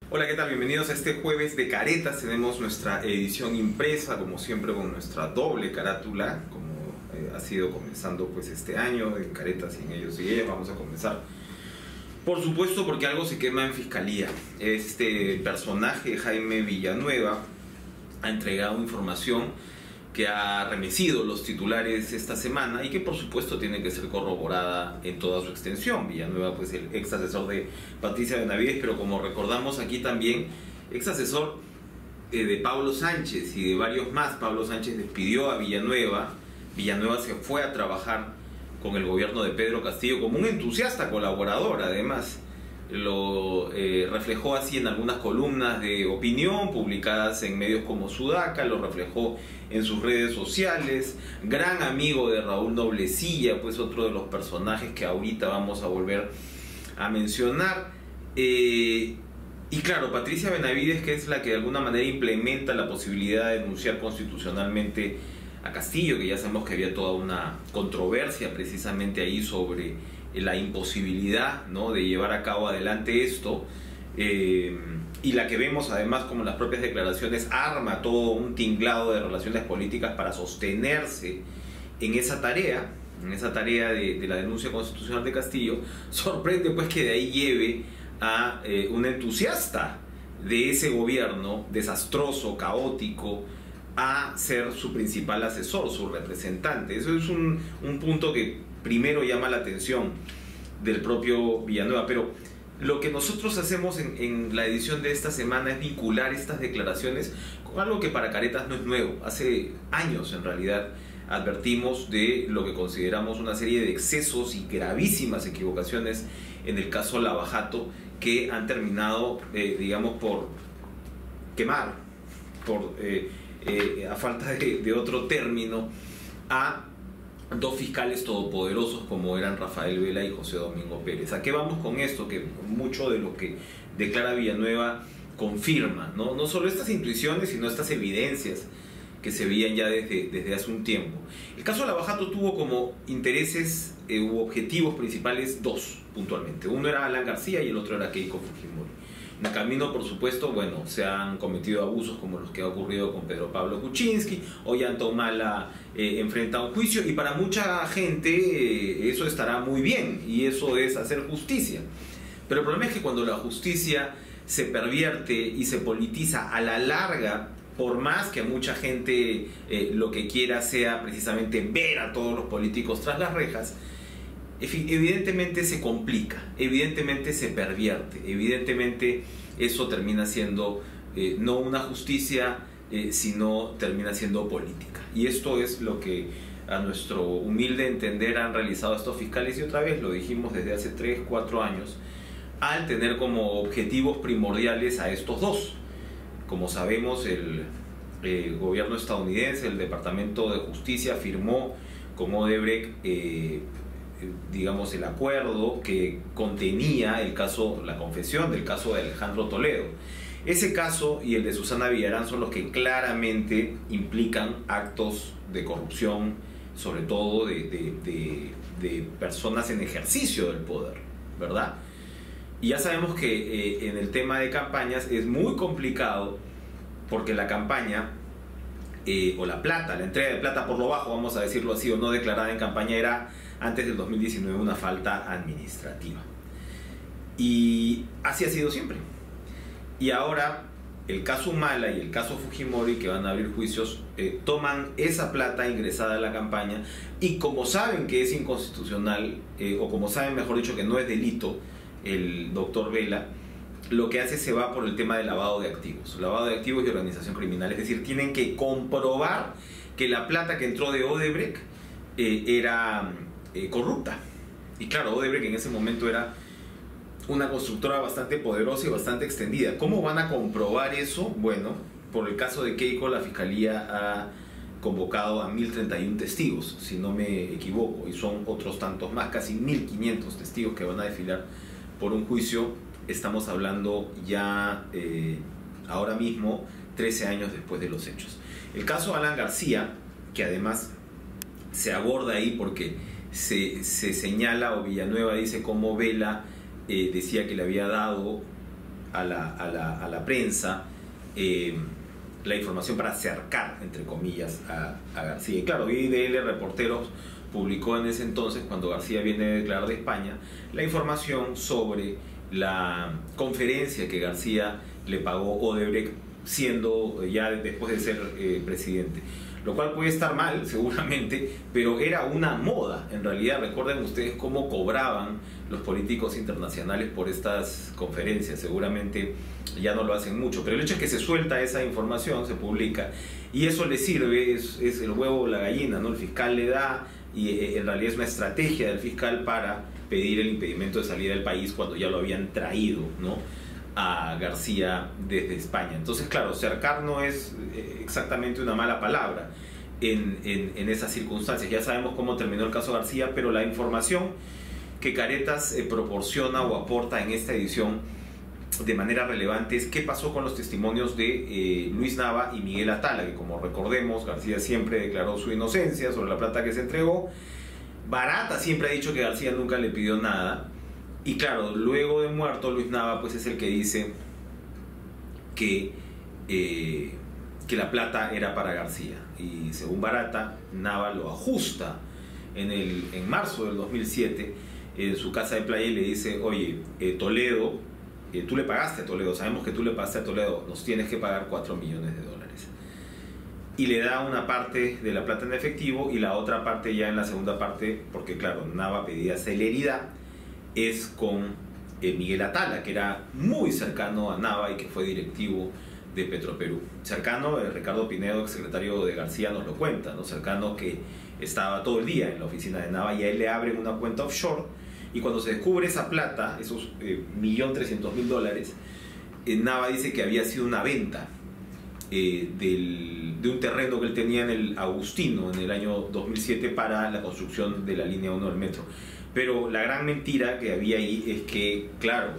Hola, ¿qué tal? Bienvenidos a este jueves de caretas. Tenemos nuestra edición impresa, como siempre, con nuestra doble carátula, como ha sido comenzando pues este año, en caretas y en ellos y ellas. Vamos a comenzar, por supuesto, porque algo se quema en fiscalía. Este personaje, Jaime Villanueva, ha entregado información que ha remecido los titulares esta semana y que por supuesto tiene que ser corroborada en toda su extensión. Villanueva, pues el ex asesor de Patricia Benavides, pero como recordamos aquí también, ex asesor de Pablo Sánchez y de varios más. Pablo Sánchez despidió a Villanueva. Villanueva se fue a trabajar con el gobierno de Pedro Castillo como un entusiasta colaborador. Además, lo reflejó así en algunas columnas de opinión publicadas en medios como Sudaca, lo reflejó en sus redes sociales. Gran amigo de Raúl Noblecilla, pues otro de los personajes que ahorita vamos a volver a mencionar. Y claro, Patricia Benavides, que es la que de alguna manera implementa la posibilidad de denunciar constitucionalmente a Castillo, que ya sabemos que había toda una controversia precisamente ahí sobre la imposibilidad, ¿no?, de llevar a cabo adelante esto, y la que vemos además como las propias declaraciones arma todo un tinglado de relaciones políticas para sostenerse en esa tarea de la denuncia constitucional de Castillo. Sorprende pues que de ahí lleve a un entusiasta de ese gobierno desastroso, caótico, a ser su principal asesor, su representante. Eso es un punto que primero llama la atención del propio Villanueva. Pero lo que nosotros hacemos en la edición de esta semana es vincular estas declaraciones con algo que para Caretas no es nuevo. Hace años, en realidad, advertimos de lo que consideramos una serie de excesos y gravísimas equivocaciones en el caso Lava Jato, que han terminado, digamos, por quemar, a falta de otro término, a dos fiscales todopoderosos como eran Rafael Vela y José Domingo Pérez. ¿A qué vamos con esto? Que mucho de lo que declara Villanueva confirma, no solo estas intuiciones, sino estas evidencias que se veían ya desde hace un tiempo. El caso de Lava Jato tuvo como intereses u objetivos principales dos, puntualmente. Uno era Alan García y el otro era Keiko Fujimori. En el camino, por supuesto, bueno, se han cometido abusos como los que ha ocurrido con Pedro Pablo Kuczynski. Ollanta enfrenta un juicio y para mucha gente eso estará muy bien y eso es hacer justicia. Pero el problema es que cuando la justicia se pervierte y se politiza a la larga, por más que mucha gente lo que quiera sea precisamente ver a todos los políticos tras las rejas, evidentemente se complica, evidentemente se pervierte, evidentemente eso termina siendo no una justicia, sino termina siendo política. Y esto es lo que a nuestro humilde entender han realizado estos fiscales, y otra vez lo dijimos desde hace 3, 4 años, al tener como objetivos primordiales a estos dos. Como sabemos, el gobierno estadounidense, el Departamento de Justicia, firmó con Odebrecht digamos, el acuerdo que contenía el caso, la confesión del caso de Alejandro Toledo. Ese caso y el de Susana Villarán son los que claramente implican actos de corrupción, sobre todo de personas en ejercicio del poder, ¿verdad? Y ya sabemos que en el tema de campañas es muy complicado, porque la campaña o la plata, la entrega de plata por lo bajo, vamos a decirlo así, o no declarada en campaña, era antes del 2019 una falta administrativa. Y así ha sido siempre. Y ahora el caso Humala y el caso Fujimori, que van a abrir juicios, toman esa plata ingresada a la campaña y, como saben que es inconstitucional, o como saben, mejor dicho, que no es delito el doctor Vela, lo que hace se va por el tema de lavado de activos y organización criminal. Es decir, tienen que comprobar que la plata que entró de Odebrecht era corrupta. Y claro, Odebrecht en ese momento era una constructora bastante poderosa y bastante extendida. ¿Cómo van a comprobar eso? Bueno, por el caso de Keiko, la Fiscalía ha convocado a 1031 testigos, si no me equivoco, y son otros tantos más, casi 1500 testigos que van a desfilar por un juicio. Estamos hablando ya ahora mismo, 13 años después de los hechos. El caso Alan García, que además se aborda ahí porque se señala, o Villanueva dice cómo Vela decía que le había dado a la prensa la información para acercar, entre comillas, a García. Y claro, IDL Reporteros publicó en ese entonces, cuando García viene a declarar de España, la información sobre la conferencia que García le pagó Odebrecht, siendo ya después de ser presidente. Lo cual puede estar mal, seguramente, pero era una moda. En realidad, recuerden ustedes cómo cobraban los políticos internacionales por estas conferencias. Seguramente ya no lo hacen mucho, pero el hecho es que se suelta esa información, se publica, y eso le sirve, es el huevo o la gallina, ¿no? El fiscal le da, y en realidad es una estrategia del fiscal para pedir el impedimento de salida del país cuando ya lo habían traído, ¿no?, a García desde España. Entonces, claro, cercar no es exactamente una mala palabra en esas circunstancias. Ya sabemos cómo terminó el caso García, pero la información que Caretas proporciona o aporta en esta edición de manera relevante es qué pasó con los testimonios de Luis Nava y Miguel Atala, que, como recordemos, García siempre declaró su inocencia sobre la plata que se entregó. Barata siempre ha dicho que García nunca le pidió nada. Y claro, luego de muerto, Luis Nava pues es el que dice que la plata era para García. Y según Barata, Nava lo ajusta en marzo del 2007 en su casa de playa y le dice: oye, Toledo, tú le pagaste a Toledo, sabemos que tú le pagaste a Toledo, nos tienes que pagar 4 millones de dólares. Y le da una parte de la plata en efectivo y la otra parte ya en la segunda parte, porque claro, Nava pedía celeridad, es con Miguel Atala, que era muy cercano a Nava y que fue directivo de Petroperú. Cercano, Ricardo Pinedo, ex secretario de García, nos lo cuenta, ¿no? Cercano que estaba todo el día en la oficina de Nava y a él le abren una cuenta offshore, y cuando se descubre esa plata, esos 1.300.000 dólares, Nava dice que había sido una venta de un terreno que él tenía en el Agustino en el año 2007 para la construcción de la línea 1 del metro. Pero la gran mentira que había ahí es que, claro,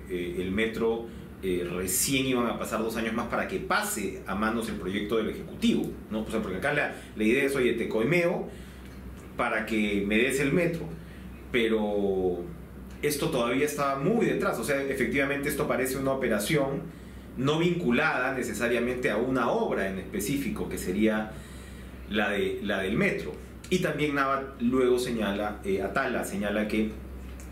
el metro recién iban a pasar 2 años más para que pase a manos el proyecto del Ejecutivo, ¿no? O sea, porque acá la idea es: oye, te coimeo para que me des el metro, pero esto todavía estaba muy detrás. O sea, efectivamente esto parece una operación no vinculada necesariamente a una obra en específico, que sería la del metro. Y también Nava luego señala, Atala señala que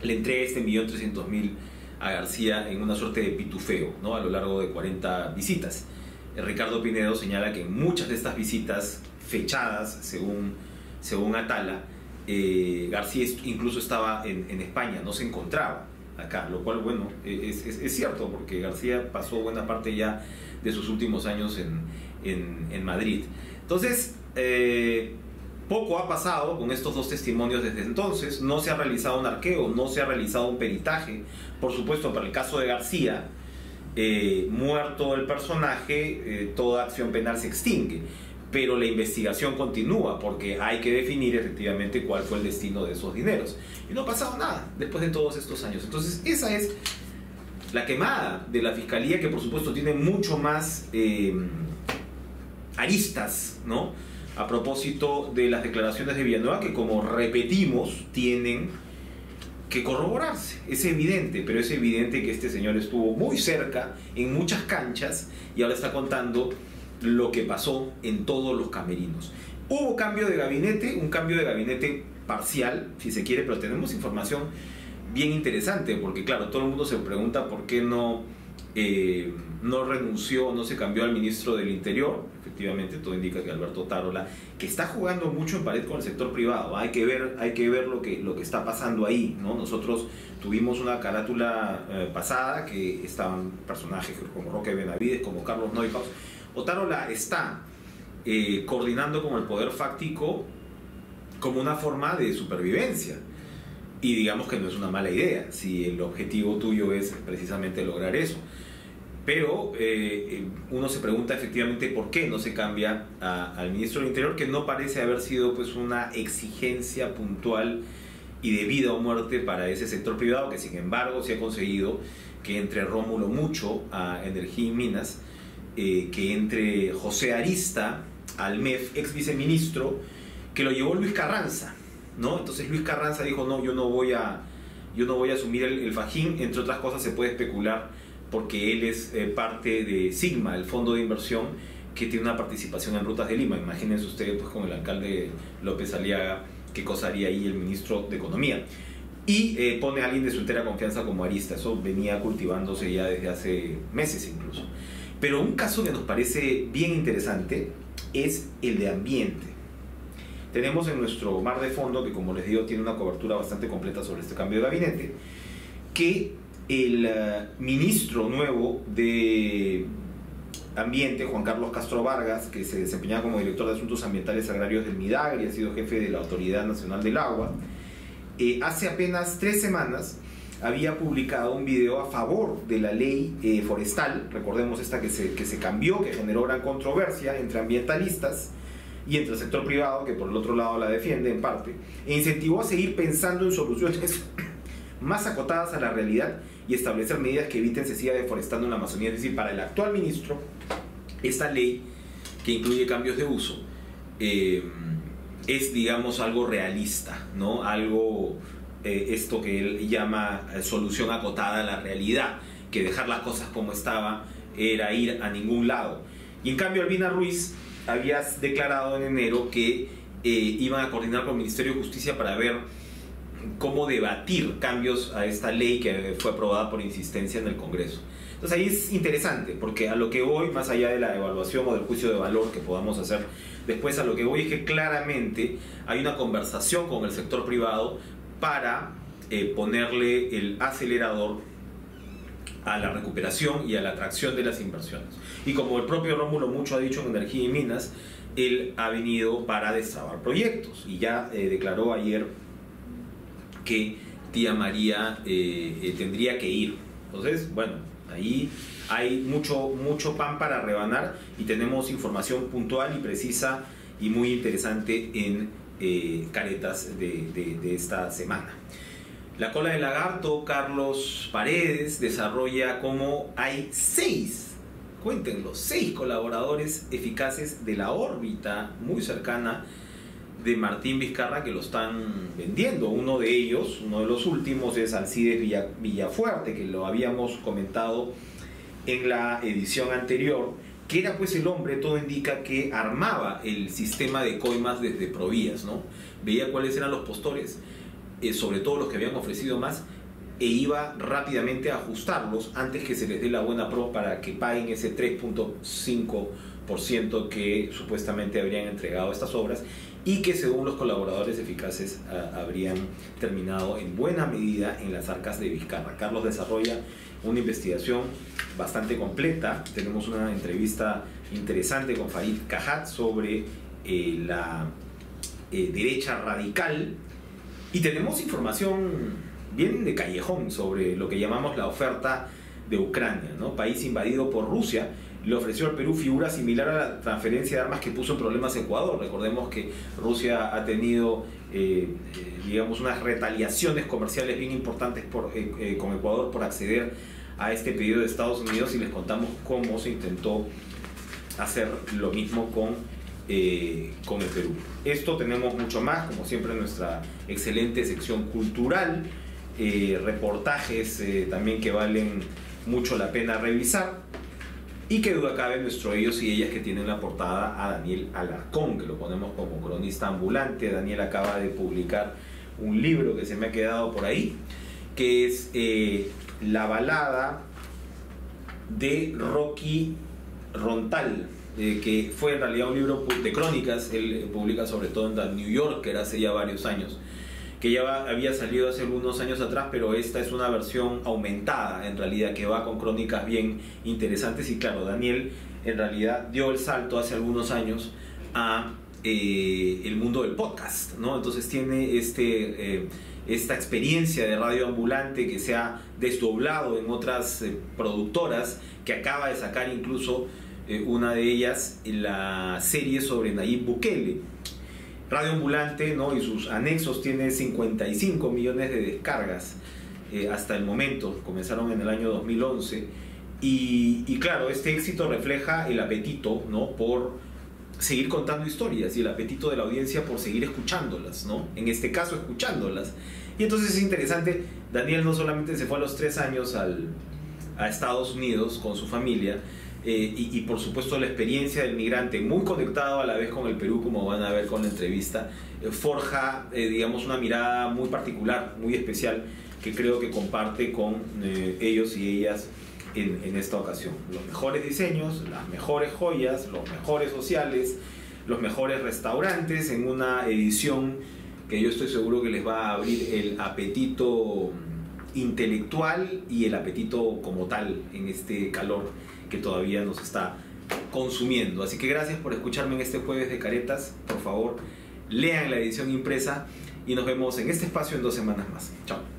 le entrega este 1.300.000 a García en una suerte de pitufeo, ¿no?, a lo largo de 40 visitas. Ricardo Pinedo señala que en muchas de estas visitas fechadas, según Atala, García incluso estaba en España, no se encontraba acá, lo cual, bueno, es cierto, porque García pasó buena parte ya de sus últimos años en Madrid. Entonces, poco ha pasado con estos dos testimonios desde entonces. No se ha realizado un arqueo, no se ha realizado un peritaje. Por supuesto, para el caso de García, muerto el personaje, toda acción penal se extingue, pero la investigación continúa porque hay que definir efectivamente cuál fue el destino de esos dineros. Y no ha pasado nada después de todos estos años. Entonces, esa es la quemada de la Fiscalía, que por supuesto tiene mucho más aristas, ¿no?, a propósito de las declaraciones de Villanueva, que, como repetimos, tienen que corroborarse. Es evidente, pero es evidente que este señor estuvo muy cerca en muchas canchas y ahora está contando lo que pasó en todos los camerinos. Hubo cambio de gabinete, un cambio de gabinete parcial, si se quiere, pero tenemos información bien interesante, porque claro, todo el mundo se pregunta por qué no renunció, no se cambió al ministro del Interior. Efectivamente, todo indica que Alberto Tarola, que está jugando mucho en pared con el sector privado, hay que ver lo que está pasando ahí, ¿no? Nosotros tuvimos una carátula pasada que estaban personajes como Roque Benavides, como Carlos Neuhaus. Otárola está coordinando con el poder fáctico como una forma de supervivencia, y digamos que no es una mala idea si el objetivo tuyo es precisamente lograr eso. Pero uno se pregunta efectivamente por qué no se cambia al ministro del Interior, que no parece haber sido pues una exigencia puntual y de vida o muerte para ese sector privado, que sin embargo se ha conseguido que entre Rómulo Mucho a Energía y Minas, que entre José Arista al MEF, ex viceministro, que lo llevó Luis Carranza, ¿no? Entonces Luis Carranza dijo: no, yo no voy a asumir el fajín. Entre otras cosas, se puede especular porque él es parte de Sigma, el fondo de inversión que tiene una participación en Rutas de Lima. Imagínense ustedes pues, con el alcalde López Aliaga, qué cosa haría ahí el ministro de Economía. Y pone a alguien de su entera confianza como arista. Eso venía cultivándose ya desde hace meses incluso. Pero un caso que nos parece bien interesante es el de ambiente. Tenemos en nuestro mar de fondo, que como les digo tiene una cobertura bastante completa sobre este cambio de gabinete, que el ministro nuevo de Ambiente, Juan Carlos Castro Vargas, que se desempeñaba como director de Asuntos Ambientales Agrarios del MIDAGRE y ha sido jefe de la Autoridad Nacional del Agua, hace apenas 3 semanas había publicado un video a favor de la ley forestal, recordemos esta que se cambió, que generó gran controversia entre ambientalistas y entre el sector privado, que por el otro lado la defiende en parte, e incentivó a seguir pensando en soluciones más acotadas a la realidad y establecer medidas que eviten se siga deforestando en la Amazonía. Es decir, para el actual ministro, esta ley, que incluye cambios de uso, es, digamos, algo realista, ¿no? Algo, esto que él llama solución acotada a la realidad, que dejar las cosas como estaba era ir a ningún lado. Y en cambio Albina Ruiz había declarado en enero que iban a coordinar con el Ministerio de Justicia para ver cómo debatir cambios a esta ley que fue aprobada por insistencia en el Congreso. Entonces ahí es interesante, porque a lo que voy, más allá de la evaluación o del juicio de valor que podamos hacer después, a lo que voy es que claramente hay una conversación con el sector privado para ponerle el acelerador a la recuperación y a la atracción de las inversiones. Y como el propio Rómulo Mucho ha dicho en Energía y Minas, él ha venido para destrabar proyectos y ya declaró ayer que Tía María tendría que ir. Entonces, bueno, ahí hay mucho pan para rebanar y tenemos información puntual y precisa y muy interesante en Caretas de esta semana. La cola de lagarto, Carlos Paredes, desarrolla cómo hay 6, cuéntenlo, 6 colaboradores eficaces de la órbita muy cercana de Martín Vizcarra que lo están vendiendo. Uno de ellos, uno de los últimos, es Alcides Villafuerte, que lo habíamos comentado en la edición anterior, que era pues el hombre, todo indica, que armaba el sistema de coimas desde Provías, ¿no? Veía cuáles eran los postores, sobre todo los que habían ofrecido más, e iba rápidamente a ajustarlos antes que se les dé la buena pro para que paguen ese 3.5% que supuestamente habrían entregado estas obras y que según los colaboradores eficaces habrían terminado en buena medida en las arcas de Vizcarra. Carlos desarrolla una investigación bastante completa. Tenemos una entrevista interesante con Farid Cajat sobre la derecha radical y tenemos información bien de callejón sobre lo que llamamos la oferta de Ucrania, ¿no? País invadido por Rusia le ofreció al Perú figura similar a la transferencia de armas que puso en problemas Ecuador. Recordemos que Rusia ha tenido digamos unas retaliaciones comerciales bien importantes con Ecuador por acceder a este pedido de Estados Unidos, y les contamos cómo se intentó hacer lo mismo con el Perú. Esto tenemos mucho más, como siempre, en nuestra excelente sección cultural, reportajes también que valen mucho la pena revisar. Y que duda cabe nuestro ellos y ellas que tienen la portada a Daniel Alarcón, que lo ponemos como cronista ambulante. Daniel acaba de publicar un libro que se me ha quedado por ahí, que es La balada de Rocky Rontal, que fue en realidad un libro de crónicas. Él publica sobre todo en The New Yorker hace ya varios años, que ya había salido hace algunos años atrás, pero esta es una versión aumentada en realidad, que va con crónicas bien interesantes. Y claro, Daniel en realidad dio el salto hace algunos años a el mundo del podcast, ¿no? Entonces tiene esta experiencia de radio ambulante que se ha desdoblado en otras productoras, que acaba de sacar incluso una de ellas, la serie sobre Nayib Bukele. Radio ambulante, ¿no? Y sus anexos tiene 55 millones de descargas hasta el momento. Comenzaron en el año 2011 y claro, este éxito refleja el apetito, ¿no? Por seguir contando historias y el apetito de la audiencia por seguir escuchándolas, ¿no? En este caso, escuchándolas. Y entonces es interesante. Daniel no solamente se fue a los 3 años al a Estados Unidos con su familia. Y por supuesto la experiencia del migrante, muy conectado a la vez con el Perú, como van a ver con la entrevista, forja digamos una mirada muy particular, muy especial, que creo que comparte con ellos y ellas en esta ocasión. Los mejores diseños, las mejores joyas, los mejores sociales, los mejores restaurantes, en una edición que yo estoy seguro que les va a abrir el apetito intelectual y el apetito como tal en este calor que todavía nos está consumiendo. Así que gracias por escucharme en este jueves de Caretas. Por favor, lean la edición impresa y nos vemos en este espacio en 2 semanas más. Chao.